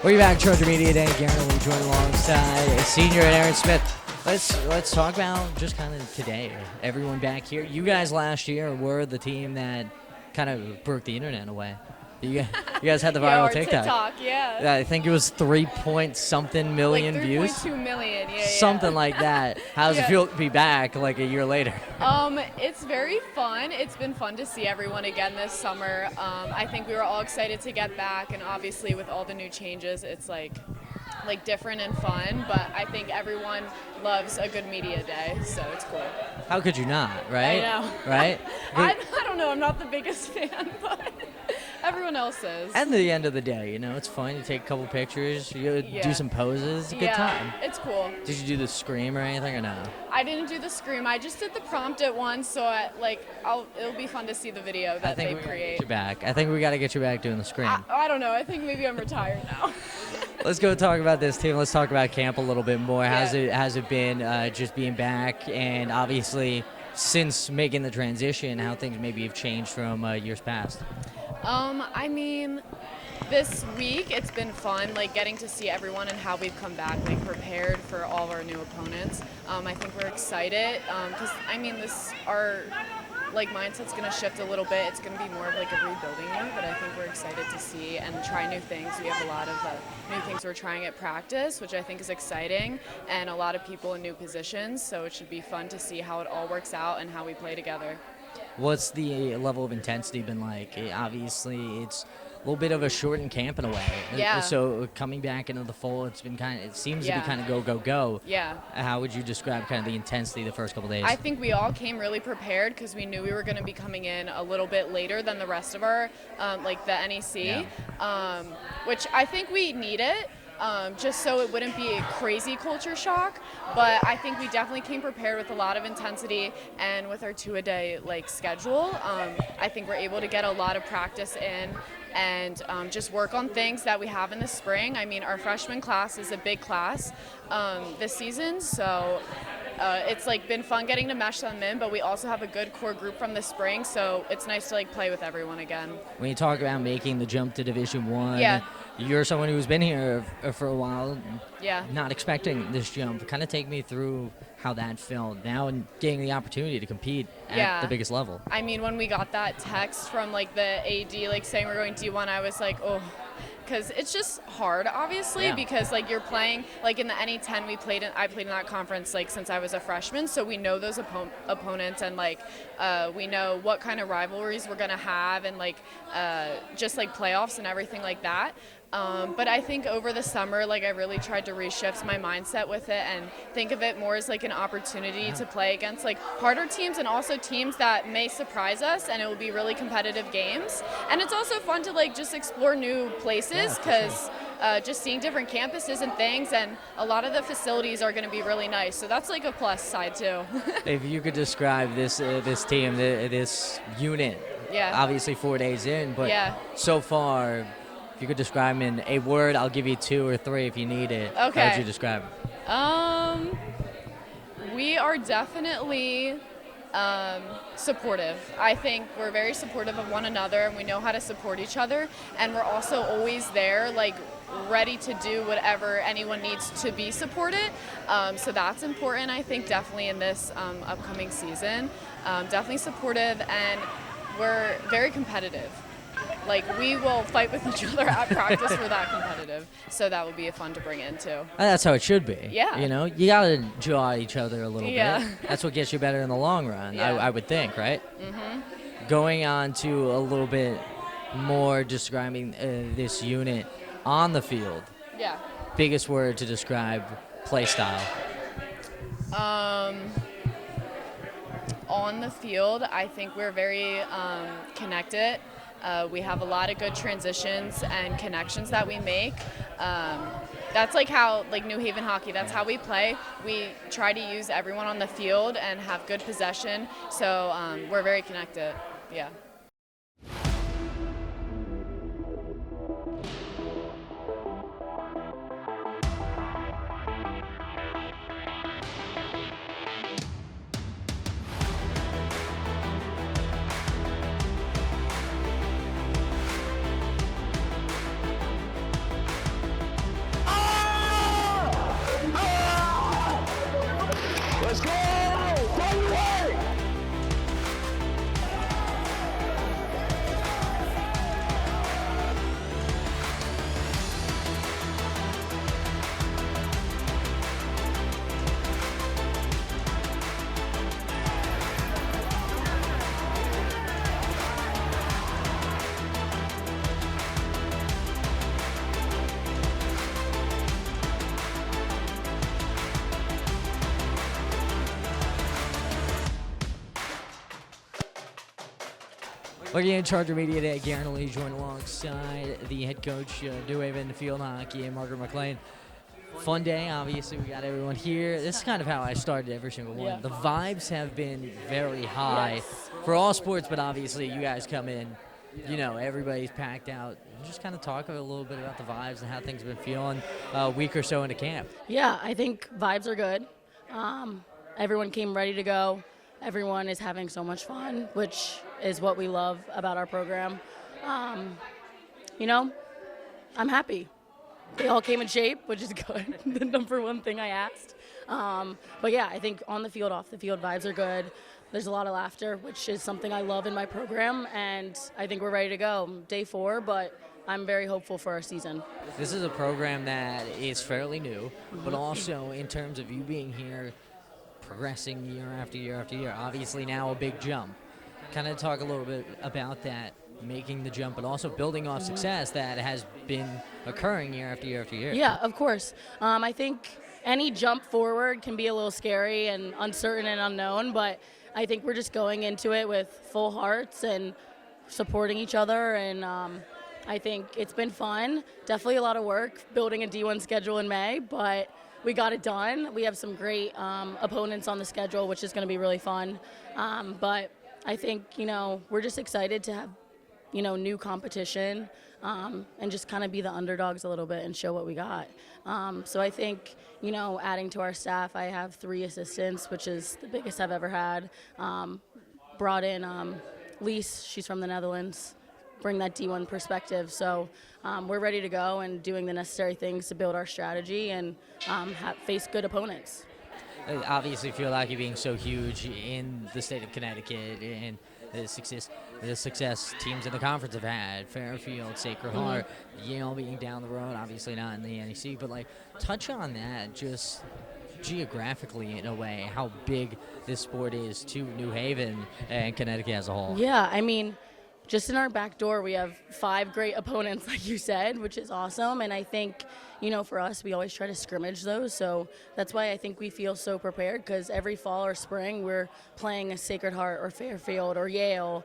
We're back, Trojan Media Day. Garen Lee joined alongside a senior and Aaron Smith. Let's talk about just kind of today. Everyone back here. You guys last year were the team that kind of broke the internet away. You guys had the viral our TikTok. Yeah. I think it was 3-point-something million like views. 3.2 million, Something like that. How does it feel to be back like a year later? It's very fun. It's been fun to see everyone again this summer. I think we were all excited to get back, and obviously with all the new changes, it's like different and fun, but I think everyone loves a good media day, so it's cool. How could you not, right? I know. Right? I don't know. I'm not the biggest fan, but everyone else is. At the end of the day, it's fun. You take a couple pictures, you do some poses. It's a good time. It's cool. Did you do the scream or anything or no? I didn't do the scream. I just did the prompt at once, so it'll be fun to see the video that they create. I think we got to get you back doing the scream. I don't know. I think maybe I'm retired now. Let's go talk about this team. Let's talk about camp a little bit more. Yeah. Has it been just being back, and obviously since making the transition, how things maybe have changed from years past? I mean, this week it's been fun, getting to see everyone and how we've come back, prepared for all of our new opponents. I think we're excited because our mindset's going to shift a little bit. It's going to be more of a rebuilding year, but I think we're excited to see and try new things. We have a lot of new things we're trying at practice, which I think is exciting, and a lot of people in new positions, so it should be fun to see how it all works out and how we play together. What's the level of intensity been like? Obviously, it's a little bit of a shortened camp in a way. Yeah. So coming back into the fold, it seems to be kind of go, go, go. Yeah. How would you describe kind of the intensity the first couple days? I think we all came really prepared because we knew we were going to be coming in a little bit later than the rest of our, the NEC, which I think we need it. Just so it wouldn't be a crazy culture shock, but I think we definitely came prepared with a lot of intensity, and with our 2-a-day schedule, I think we're able to get a lot of practice in and just work on things that we have in the spring. I mean, our freshman class is a big class this season, so it's been fun getting to mesh them in, but we also have a good core group from the spring, so it's nice to play with everyone again. When you talk about making the jump to Division I, Yeah. You're someone who's been here for a while, Yeah. not expecting this jump. Kind of take me through how that felt now and getting the opportunity to compete at the biggest level. I mean, when we got that text from the AD saying we're going D1, I was like, oh, because it's just hard, obviously, because you're playing in the NE10 I played in that conference since I was a freshman, so we know those opponents, and we know what kind of rivalries we're gonna have, and just playoffs and everything like that. But I think over the summer, I really tried to reshift my mindset with it and think of it more as an opportunity to play against harder teams and also teams that may surprise us, and it will be really competitive games. And it's also fun to just explore new places because just seeing different campuses and things, and a lot of the facilities are going to be really nice. So that's a plus side too. If you could describe this team, this unit, obviously 4 days in, but so far, if you could describe them in a word, I'll give you 2 or 3 if you need it. Okay. How would you describe it? We are definitely supportive. I think we're very supportive of one another, and we know how to support each other, and we're also always there, ready to do whatever anyone needs to be supported. So that's important, I think, definitely in this upcoming season. Definitely supportive, and we're very competitive. We will fight with each other at practice. We're that competitive, so that would be fun to bring in too. That's how it should be. Yeah. You gotta jaw each other a little Yeah. bit. That's what gets you better in the long run. Yeah. I would think, right? Mm-hmm. Going on to a little bit more describing this unit on the field. Yeah. Biggest word to describe play style. On the field, I think we're very connected. We have a lot of good transitions and connections that we make. That's how New Haven hockey, that's how we play. We try to use everyone on the field and have good possession, so we're very connected. Yeah. Looking at Charger Media today, Garen Lee joined alongside the head coach of New Haven Field Hockey, and Margaret McLean. Fun day, obviously. We got everyone here. This is kind of how I started every single one. Yeah. The vibes have been very high for all sports, but obviously you guys come in, you know, everybody's packed out. Just kind of talk a little bit about the vibes and how things have been feeling a week or so into camp. Yeah, I think vibes are good. Everyone came ready to go. Everyone is having so much fun, which is what we love about our program. You know, I'm happy. They all came in shape, which is good. The number one thing I asked. But yeah, I think on the field, off the field, vibes are good. There's a lot of laughter, which is something I love in my program, and I think we're ready to go. Day 4, but I'm very hopeful for our season. This is a program that is fairly new, but also in terms of you being here, progressing year after year after year, obviously now a big jump. Kind of talk a little bit about that, making the jump, but also building off success that has been occurring year after year after year. Yeah, of course. I think any jump forward can be a little scary and uncertain and unknown, but I think we're just going into it with full hearts and supporting each other, and I think it's been fun. Definitely a lot of work building a D1 schedule in May, but we got it done. We have some great opponents on the schedule, which is going to be really fun. But I think, you know, we're just excited to have, you know, new competition and just kind of be the underdogs a little bit and show what we got. So I think, you know, adding to our staff, I have 3 assistants, which is the biggest I've ever had. Brought in Lise, she's from the Netherlands, bring that D1 perspective. So we're ready to go and doing the necessary things to build our strategy and face good opponents. Obviously, field hockey being so huge in the state of Connecticut and the success teams in the conference have had, Fairfield, Sacred Heart, Yale being down the road, obviously not in the NEC, but like touch on that just geographically in a way, how big this sport is to New Haven and Connecticut as a whole. Yeah, I mean, just in our back door, we have 5 great opponents, like you said, which is awesome. And I think, you know, for us, we always try to scrimmage those. So that's why I think we feel so prepared, because every fall or spring, we're playing a Sacred Heart or Fairfield or Yale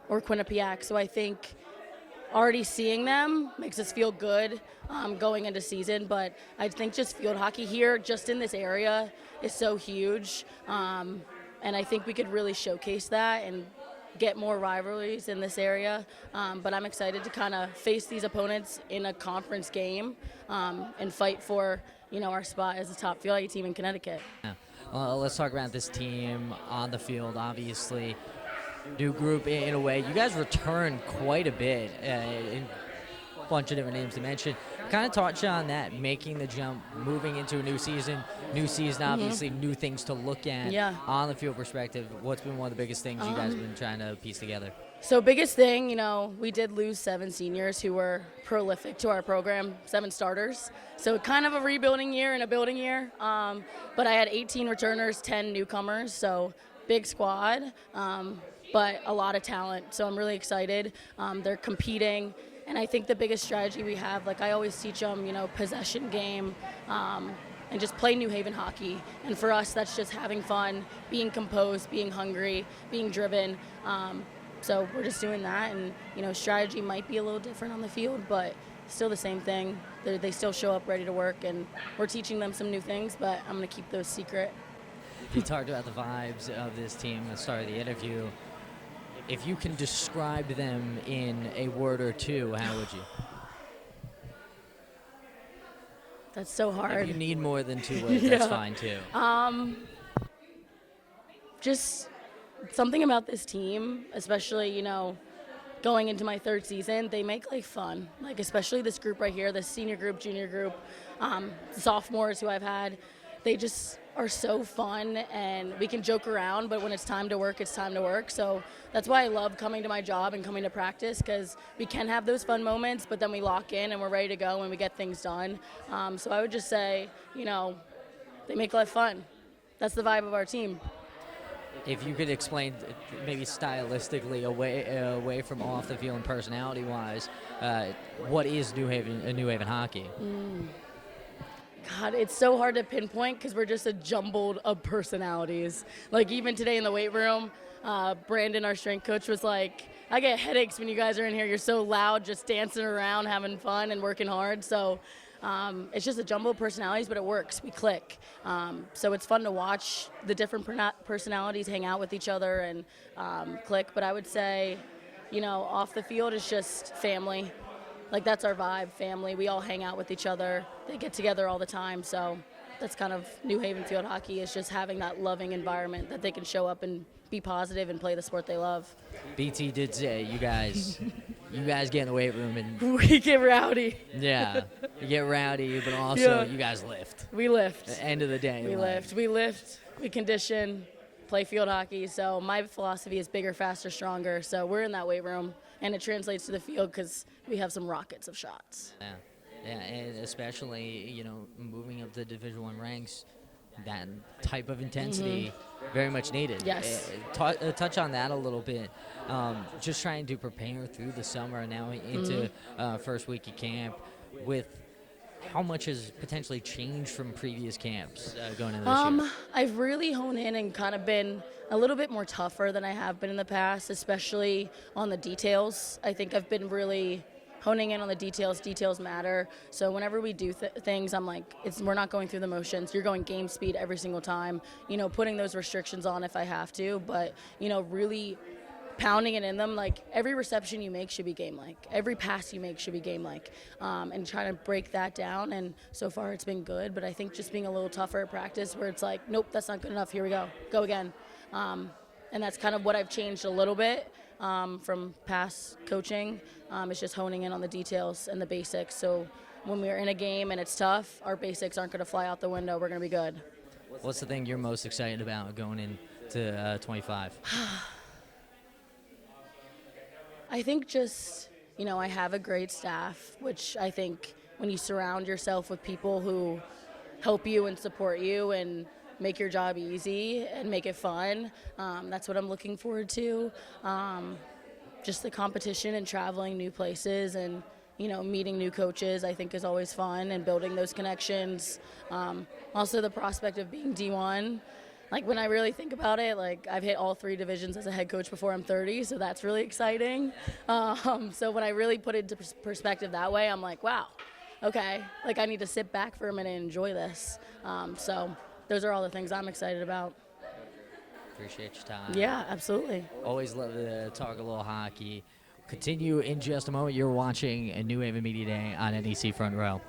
or Quinnipiac. So I think already seeing them makes us feel good going into season. But I think just field hockey here, just in this area, is so huge. And I think we could really showcase that and get more rivalries in this area, but I'm excited to kind of face these opponents in a conference game and fight for, you know, our spot as a top field hockey team in Connecticut. Yeah. Well, let's talk about this team on the field. Obviously, new group in a way. You guys return quite a bit in a bunch of different names to mention. Kind of touch on that, making the jump, moving into a new season, obviously, new things to look at on the field perspective. What's been one of the biggest things you guys have been trying to piece together? So biggest thing, you know, we did lose 7 seniors who were prolific to our program, 7 starters. So kind of a rebuilding year and a building year. But I had 18 returners, 10 newcomers, so big squad, but a lot of talent. So I'm really excited. They're competing. And I think the biggest strategy we have, like I always teach them, you know, possession game, and just play New Haven hockey. And for us, that's just having fun, being composed, being hungry, being driven. So we're just doing that. And, you know, strategy might be a little different on the field, but still the same thing. They still show up ready to work, and we're teaching them some new things, but I'm going to keep those secret. You talked about the vibes of this team at the start of the interview. If you can describe them in a word or 2, how would you? That's so hard. If you need more than 2 words, that's fine too. Just something about this team, especially, you know, going into my 3rd season, they make life fun. Like, especially this group right here, the senior group, junior group, sophomores who I've had, they just are so fun, and we can joke around, but when it's time to work, it's time to work. So that's why I love coming to my job and coming to practice, because we can have those fun moments, but then we lock in and we're ready to go and we get things done. So I would just say, you know, they make life fun. That's the vibe of our team. If you could explain, maybe stylistically, away from off the field and personality-wise, what is New Haven hockey? God, it's so hard to pinpoint because we're just a jumbled of personalities. Like even today in the weight room, Brandon, our strength coach, was like, I get headaches when you guys are in here. You're so loud, just dancing around, having fun and working hard. So it's just a jumble of personalities, but it works. We click. So it's fun to watch the different personalities hang out with each other and click. But I would say, off the field is just family. Like, that's our vibe, family. We all hang out with each other. They get together all the time. So that's kind of New Haven Field Hockey, is just having that loving environment that they can show up and be positive and play the sport they love. BT did say you guys get in the weight room and We get rowdy. yeah, you get rowdy, but also you guys lift. We lift. At the end of the day, We lift. We condition, play field hockey. So my philosophy is bigger, faster, stronger. So we're in that weight room, and it translates to the field because we have some rockets of shots. Yeah, and especially moving up the Division I ranks, that type of intensity very much needed. Yes. Touch on that a little bit. Just trying to prepare through the summer and now into first week of camp, with how much has potentially changed from previous camps going into this year? I've really honed in and kind of been a little bit more tougher than I have been in the past, especially on the details. I think I've been really honing in on the details. Details matter. So whenever we do things, I'm like, we're not going through the motions. You're going game speed every single time. Putting those restrictions on if I have to, but really pounding it in them. Like, every reception you make should be game-like. Every pass you make should be game-like. And trying to break that down. And so far it's been good, but I think just being a little tougher at practice, where it's like, nope, that's not good enough. Here we go. Go again. And that's kind of what I've changed a little bit from past coaching. It's just honing in on the details and the basics. So when we're in a game and it's tough, our basics aren't going to fly out the window. We're going to be good. What's the thing you're most excited about going into 25? I think just, I have a great staff, which I think when you surround yourself with people who help you and support you and make your job easy and make it fun, that's what I'm looking forward to. Just the competition and traveling new places and, meeting new coaches, I think is always fun, and building those connections. Also the prospect of being D1. Like, when I really think about it, like, I've hit all 3 divisions as a head coach before I'm 30, so that's really exciting. So when I really put it into perspective that way, I'm like, wow, okay, like, I need to sit back for a minute and enjoy this. So those are all the things I'm excited about. Appreciate your time. Yeah, absolutely. Always love to talk a little hockey. Continue in just a moment. You're watching a New Haven Media Day on NEC Front Row.